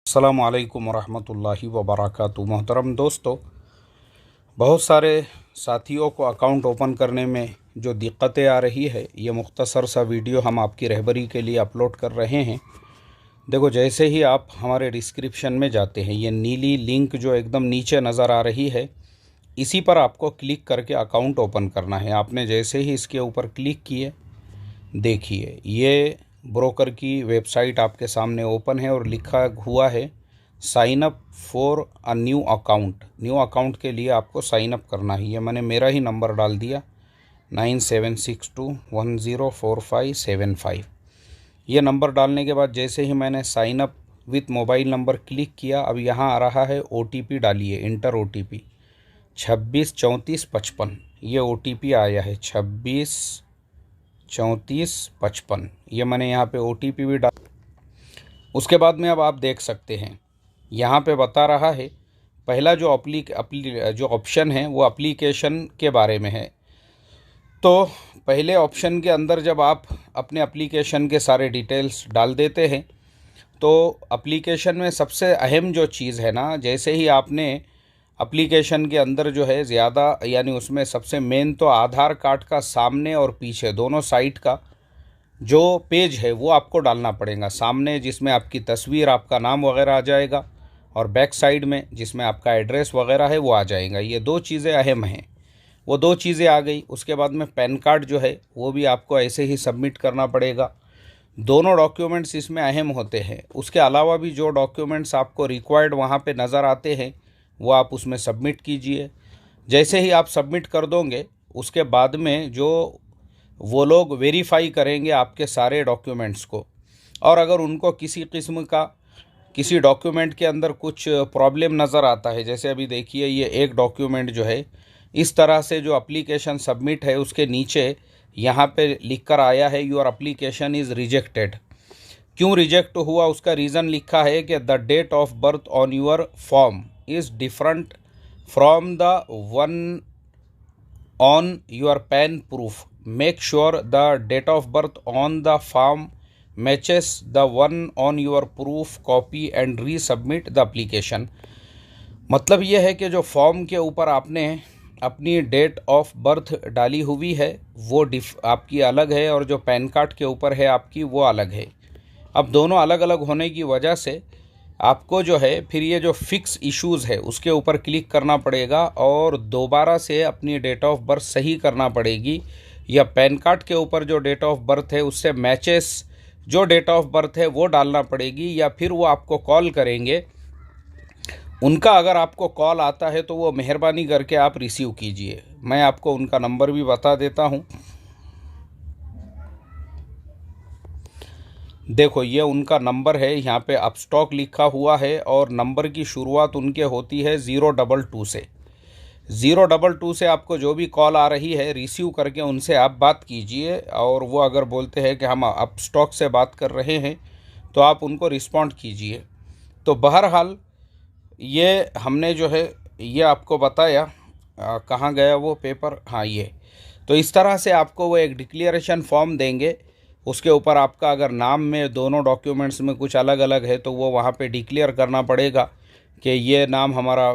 अस्सलामु अलैकुम वरहमतुल्लाहि वबरकातुहू। मोहतरम दोस्तों, बहुत सारे साथियों को अकाउंट ओपन करने में जो दिक्कतें आ रही है, ये मुख्तसर सा वीडियो हम आपकी रहबरी के लिए अपलोड कर रहे हैं। देखो, जैसे ही आप हमारे डिस्क्रिप्शन में जाते हैं, ये नीली लिंक जो एकदम नीचे नज़र आ रही है, इसी पर आपको क्लिक करके अकाउंट ओपन करना है। आपने जैसे ही इसके ऊपर क्लिक किए, देखिए ये ब्रोकर की वेबसाइट आपके सामने ओपन है और लिखा हुआ है sign up for a new account. New account के लिए आपको साइन अप करना है। ये मैंने मेरा ही नंबर डाल दिया 9762104575। ये नंबर डालने के बाद जैसे ही मैंने sign up with mobile number click किया, अब यहाँ आ रहा है OTP डालिए, इंटर OTP 263455। ये OTP आया है 263455। ये मैंने यहाँ पे OTP भी डाल। उसके बाद में अब आप देख सकते हैं यहाँ पे बता रहा है, पहला जो जो ऑप्शन है वो एप्लीकेशन के बारे में है। तो पहले ऑप्शन के अंदर जब आप अपने एप्लीकेशन के सारे डिटेल्स डाल देते हैं, तो एप्लीकेशन में सबसे अहम जो चीज़ है ना, जैसे ही आपने एप्लीकेशन के अंदर जो है ज़्यादा, यानी उसमें सबसे मेन तो आधार कार्ड का सामने और पीछे दोनों साइड का जो पेज है वो आपको डालना पड़ेगा। सामने जिसमें आपकी तस्वीर, आपका नाम वगैरह आ जाएगा, और बैक साइड में जिसमें आपका एड्रेस वगैरह है वो आ जाएगा। ये दो चीज़ें अहम हैं, वो दो चीज़ें आ गई। उसके बाद में पैन कार्ड जो है वो भी आपको ऐसे ही सबमिट करना पड़ेगा। दोनों डॉक्यूमेंट्स इसमें अहम होते हैं। उसके अलावा भी जो डॉक्यूमेंट्स आपको रिक्वायर्ड वहाँ पे नज़र आते हैं वो आप उसमें सबमिट कीजिए। जैसे ही आप सबमिट कर दोगे, उसके बाद में जो वो लोग वेरीफाई करेंगे आपके सारे डॉक्यूमेंट्स को, और अगर उनको किसी किस्म का किसी डॉक्यूमेंट के अंदर कुछ प्रॉब्लम नज़र आता है, जैसे अभी देखिए ये एक डॉक्यूमेंट जो है इस तरह से जो एप्लीकेशन सबमिट है उसके नीचे यहाँ पे लिख कर आया है योर एप्लीकेशन इज़ रिजेक्टेड। क्यों रिजेक्ट हुआ उसका रीज़न लिखा है कि the date of birth on your form is different from the one on your PAN proof. Make sure the date of birth on the form matches the one on your proof copy and resubmit the application. मतलब ये है कि जो form के ऊपर आपने अपनी date of birth डाली हुई है वो आपकी अलग है, और जो पैन कार्ड के ऊपर है आपकी वो अलग है। अब दोनों अलग अलग होने की वजह से आपको जो है फिर ये जो फिक्स इश्यूज़ है उसके ऊपर क्लिक करना पड़ेगा और दोबारा से अपनी डेट ऑफ बर्थ सही करना पड़ेगी, या पैन कार्ड के ऊपर जो डेट ऑफ बर्थ है उससे मैचेस जो डेट ऑफ बर्थ है वो डालना पड़ेगी, या फिर वो आपको कॉल करेंगे। उनका अगर आपको कॉल आता है तो वो मेहरबानी करके आप रिसीव कीजिए। मैं आपको उनका नंबर भी बता देता हूँ। देखो, ये उनका नंबर है, यहाँ पे अपस्टॉक लिखा हुआ है, और नंबर की शुरुआत उनके होती है 022 से। 022 से आपको जो भी कॉल आ रही है रिसीव करके उनसे आप बात कीजिए, और वो अगर बोलते हैं कि हम अपस्टॉक से बात कर रहे हैं तो आप उनको रिस्पॉन्ड कीजिए। तो बहरहाल ये हमने जो है ये आपको बताया। कहाँ गया वो पेपर, हाँ ये। तो इस तरह से आपको वो एक डिक्लेरेशन फॉर्म देंगे, उसके ऊपर आपका अगर नाम में दोनों डॉक्यूमेंट्स में कुछ अलग अलग है तो वो वहाँ पे डिक्लेयर करना पड़ेगा कि ये नाम हमारा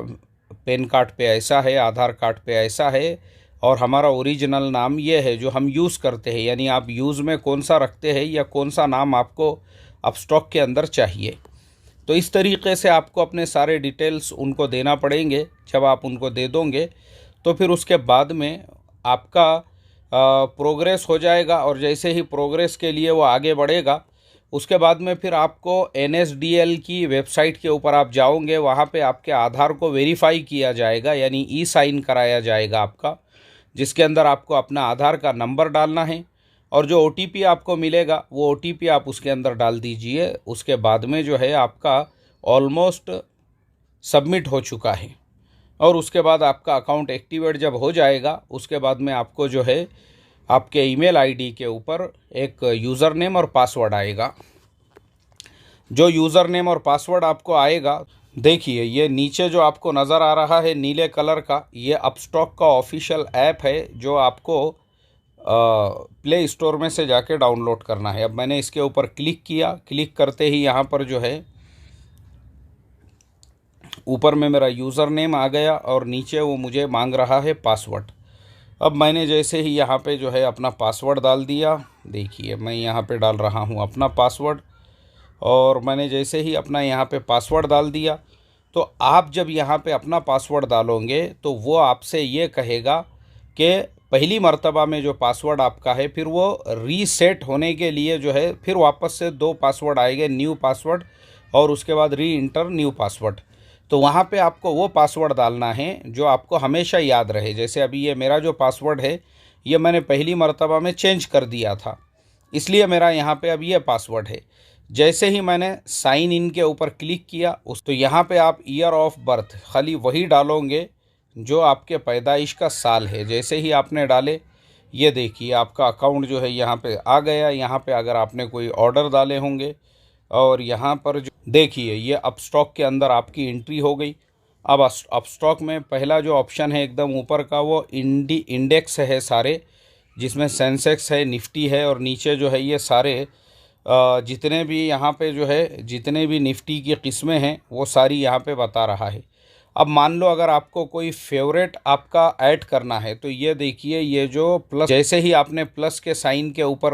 पैन कार्ड पे ऐसा है, आधार कार्ड पे ऐसा है, और हमारा ओरिजिनल नाम ये है जो हम यूज़ करते हैं, यानी आप यूज़ में कौन सा रखते हैं या कौन सा नाम आपको अपस्टॉक के अंदर चाहिए। तो इस तरीके से आपको अपने सारे डिटेल्स उनको देना पड़ेंगे। जब आप उनको दे दोगे तो फिर उसके बाद में आपका प्रोग्रेस हो जाएगा, और जैसे ही प्रोग्रेस के लिए वो आगे बढ़ेगा उसके बाद में फिर आपको NSDL की वेबसाइट के ऊपर आप जाओगे, वहाँ पे आपके आधार को वेरीफाई किया जाएगा, यानी ई-साइन कराया जाएगा आपका, जिसके अंदर आपको अपना आधार का नंबर डालना है, और जो OTP आपको मिलेगा वो OTP आप उसके अंदर डाल दीजिए। उसके बाद में जो है आपका ऑलमोस्ट सबमिट हो चुका है, और उसके बाद आपका अकाउंट एक्टिवेट जब हो जाएगा उसके बाद में आपको जो है आपके ईमेल आईडी के ऊपर एक यूज़र नेम और पासवर्ड आएगा। जो यूज़र नेम और पासवर्ड आपको आएगा, देखिए ये नीचे जो आपको नज़र आ रहा है नीले कलर का, ये अपस्टॉक का ऑफिशियल ऐप है जो आपको प्ले स्टोर में से जाके डाउनलोड करना है। अब मैंने इसके ऊपर क्लिक किया, क्लिक करते ही यहाँ पर जो है ऊपर में मेरा यूज़र नेम आ गया और नीचे वो मुझे मांग रहा है पासवर्ड। अब मैंने जैसे ही यहाँ पे जो है अपना पासवर्ड डाल दिया, देखिए मैं यहाँ पे डाल रहा हूँ अपना पासवर्ड। और मैंने जैसे ही अपना यहाँ पे पासवर्ड डाल दिया, तो आप जब यहाँ पे अपना पासवर्ड डालोगे तो वो आपसे ये कहेगा कि पहली मर्तबा में जो पासवर्ड आपका है फिर वो रीसेट होने के लिए जो है फिर वापस से 2 पासवर्ड आएंगे, न्यू पासवर्ड और उसके बाद री इंटर न्यू पासवर्ड। तो वहाँ पे आपको वो पासवर्ड डालना है जो आपको हमेशा याद रहे। जैसे अभी ये मेरा जो पासवर्ड है ये मैंने पहली मर्तबा में चेंज कर दिया था, इसलिए मेरा यहाँ पे अब ये पासवर्ड है। जैसे ही मैंने साइन इन के ऊपर क्लिक किया तो यहाँ पे आप ईयर ऑफ बर्थ खाली वही डालोगे जो आपके पैदाइश का साल है। जैसे ही आपने डाले, ये देखिए आपका अकाउंट जो है यहाँ पे आ गया। यहाँ पे अगर आपने कोई ऑर्डर डाले होंगे और यहाँ पर जो देखिए ये अप स्टॉक के अंदर आपकी एंट्री हो गई। अब अप स्टॉक में पहला जो ऑप्शन है एकदम ऊपर का वो इंडेक्स है सारे, जिसमें सेंसेक्स है, निफ्टी है और नीचे जो है ये सारे जितने भी यहाँ पे जो है जितने भी निफ्टी की किस्में हैं वो सारी यहाँ पे बता रहा है। अब मान लो अगर आपको कोई फेवरेट आपका ऐड करना है तो ये देखिए ये जो प्लस, जैसे ही आपने प्लस के साइन के ऊपर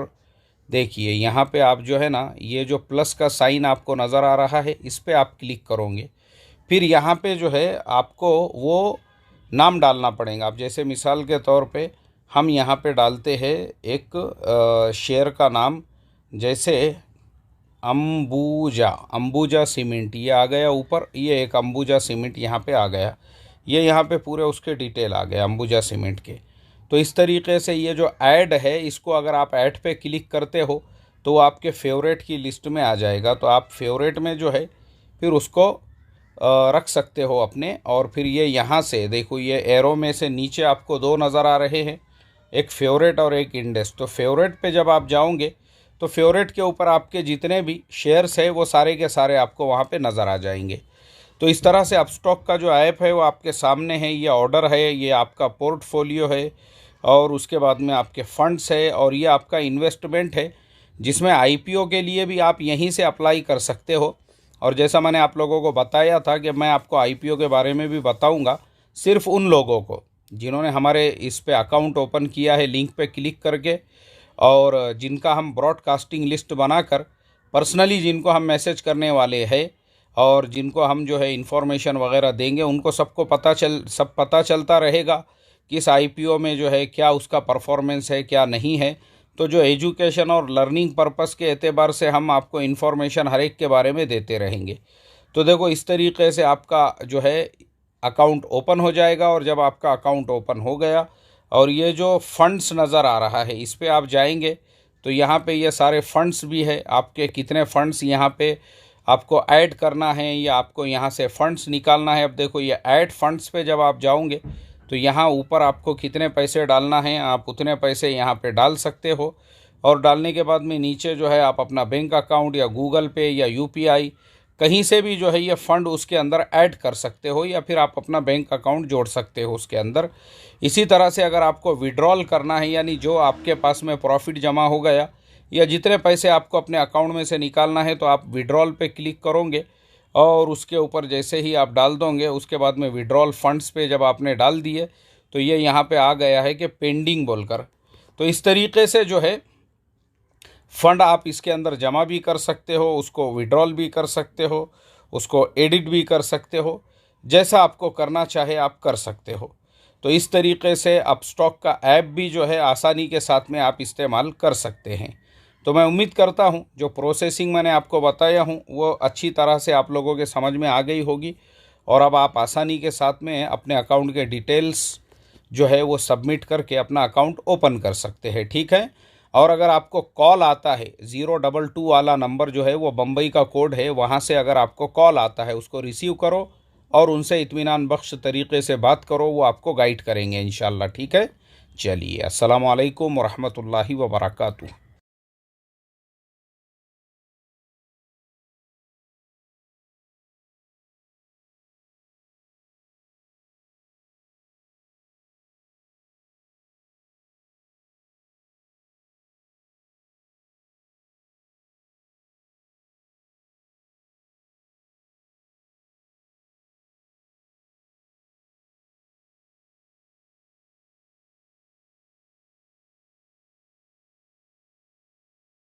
देखिए यहाँ पे आप जो है ना ये जो प्लस का साइन आपको नज़र आ रहा है इस पर आप क्लिक करोगे। फिर यहाँ पे जो है आपको वो नाम डालना पड़ेगा। अब जैसे मिसाल के तौर पे हम यहाँ पे डालते हैं एक शेयर का नाम, जैसे अंबुजा सीमेंट, ये आ गया ऊपर, ये एक अंबुजा सीमेंट यहाँ पे आ गया। ये यहाँ पे पूरे उसके डिटेल आ गए अंबुजा सीमेंट के। तो इस तरीके से ये जो ऐड है इसको अगर आप ऐड पे क्लिक करते हो तो आपके फेवरेट की लिस्ट में आ जाएगा। तो आप फेवरेट में जो है फिर उसको रख सकते हो अपने। और फिर ये यहाँ से देखो ये एरो में से नीचे आपको 2 नज़र आ रहे हैं, एक फेवरेट और एक इंडेक्स। तो फेवरेट पे जब आप जाओगे तो फेवरेट के ऊपर आपके जितने भी शेयर्स है वो सारे के सारे आपको वहाँ पे नज़र आ जाएंगे। तो इस तरह से अपस्टॉक का जो ऐप है वो आपके सामने है। ये ऑर्डर है, ये आपका पोर्टफोलियो है और उसके बाद में आपके फंड्स है और ये आपका इन्वेस्टमेंट है, जिसमें आईपीओ के लिए भी आप यहीं से अप्लाई कर सकते हो। और जैसा मैंने आप लोगों को बताया था कि मैं आपको आईपीओ के बारे में भी बताऊंगा सिर्फ उन लोगों को जिन्होंने हमारे इस पे अकाउंट ओपन किया है लिंक पे क्लिक करके, और जिनका हम ब्रॉडकास्टिंग लिस्ट बनाकर पर्सनली जिनको हम मैसेज करने वाले हैं और जिनको हम जो है इन्फॉर्मेशन वगैरह देंगे, उनको सबको पता चलता रहेगा कि इस आईपीओ में जो है क्या उसका परफॉर्मेंस है क्या नहीं है। तो जो एजुकेशन और लर्निंग पर्पस के एतबार से हम आपको इन्फॉर्मेशन हर एक के बारे में देते रहेंगे। तो देखो इस तरीके से आपका जो है अकाउंट ओपन हो जाएगा। और जब आपका अकाउंट ओपन हो गया और ये जो फंड्स नज़र आ रहा है इस पे आप जाएंगे तो यहाँ पे ये सारे फंड्स भी है, आपके कितने फंड्स यहाँ पे आपको ऐड करना है या आपको यहाँ से फंड्स निकालना है। अब देखो ये ऐड फंड्स पे जब आप जाओगे तो यहाँ ऊपर आपको कितने पैसे डालना है आप उतने पैसे यहाँ पे डाल सकते हो। और डालने के बाद में नीचे जो है आप अपना बैंक अकाउंट या गूगल पे या यूपीआई कहीं से भी जो है ये फ़ंड उसके अंदर ऐड कर सकते हो या फिर आप अपना बैंक अकाउंट जोड़ सकते हो उसके अंदर। इसी तरह से अगर आपको विड्रॉल करना है, यानी जो आपके पास में प्रॉफिट जमा हो गया या जितने पैसे आपको अपने अकाउंट में से निकालना है, तो आप विड्रॉल पे क्लिक करोगे और उसके ऊपर जैसे ही आप डाल दोगे उसके बाद में विड्रॉल फंड्स पे जब आपने डाल दिए तो ये यहाँ पे आ गया है कि पेंडिंग बोलकर। तो इस तरीके से जो है फ़ंड आप इसके अंदर जमा भी कर सकते हो, उसको विड्रॉल भी कर सकते हो, उसको एडिट भी कर सकते हो, जैसा आपको करना चाहे आप कर सकते हो। तो इस तरीके से अपस्टॉक का ऐप भी जो है आसानी के साथ में आप इस्तेमाल कर सकते हैं। तो मैं उम्मीद करता हूं जो प्रोसेसिंग मैंने आपको बताया हूं वो अच्छी तरह से आप लोगों के समझ में आ गई होगी और अब आप आसानी के साथ में अपने अकाउंट के डिटेल्स जो है वो सबमिट करके अपना अकाउंट ओपन कर सकते हैं। ठीक है। और अगर आपको कॉल आता है 022 वाला नंबर जो है वो बम्बई का कोड है, वहाँ से अगर आपको कॉल आता है उसको रिसीव करो और उनसे इत्मीनान बख्श तरीके से बात करो, वो आपको गाइड करेंगे इंशाल्लाह। ठीक है। चलिए, अस्सलामु अलैकुम व रहमतुल्लाहि व बरकातुहू।